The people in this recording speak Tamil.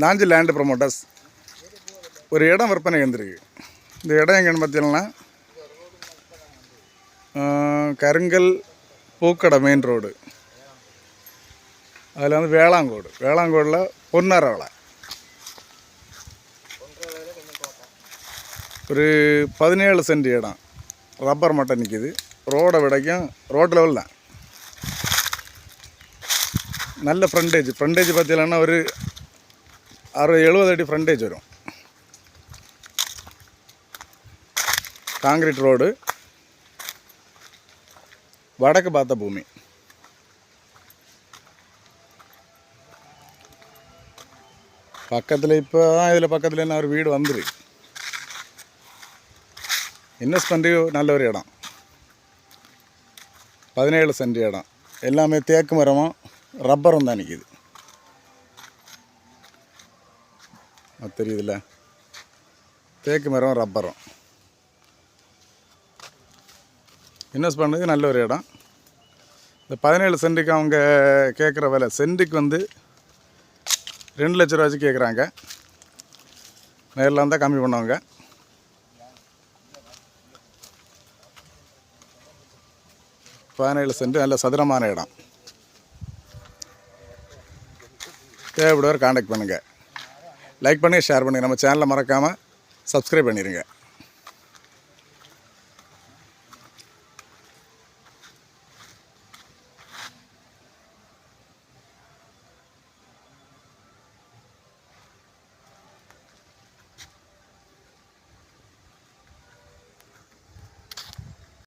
நாஞ்சி லேண்ட் ப்ரொமோட்டர்ஸ் ஒரு இடம் விற்பனை வந்திருக்கு. இந்த இடம் எங்கன்னு பார்த்தீங்கன்னா கருங்கல் பூக்கடை மெயின் ரோடு, அதில் வந்து வேளாங்கோடில் பொன்னாரவளை ஒரு 17 சென்ட் இடம். ரப்பர் மட்டும் நிற்கிது. ரோடை விடைக்கும் ரோட் லெவல் தான். நல்ல ஃப்ரண்டேஜ் பார்த்தீங்கன்னா ஒரு 60-70 அடி ஃப்ரண்டேஜ் வரும். காங்கிரீட் ரோடு, வடக்கு பார்த்த பூமி. பக்கத்தில் இப்போ தான் இதில் பக்கத்தில் என்ன ஒரு வீடு வந்துருக்கு. இன்வெஸ்ட்மெண்ட்டு நல்ல ஒரு இடம். 17 சென்ட் இடம். எல்லாமே தேக்கு மரமும் ரப்பரும் தான் நிற்கிது. அது தெரியுதுல்ல, தேக்கு மரம் ரப்பரும். இன்வெஸ்ட் பண்ணுறதுக்கு நல்ல ஒரு இடம். இந்த 17 சென்ட்டுக்கு அவங்க கேட்குற விலை சென்ட்டுக்கு வந்து 2 லட்ச ரூபா வச்சு கேட்குறாங்க. நேரில் வந்தால் கம்மி பண்ணுவாங்க. சென்ட் நல்ல சதுரமான இடம். தேவைப்படுவார் கான்டாக்ட் பண்ணுங்கள். லைக் பண்ணுங்கள், ஷேர் பண்ணுங்கள். நம்ம சேனலை மறக்காமல் சப்ஸ்கிரைப் பண்ணிடுங்க.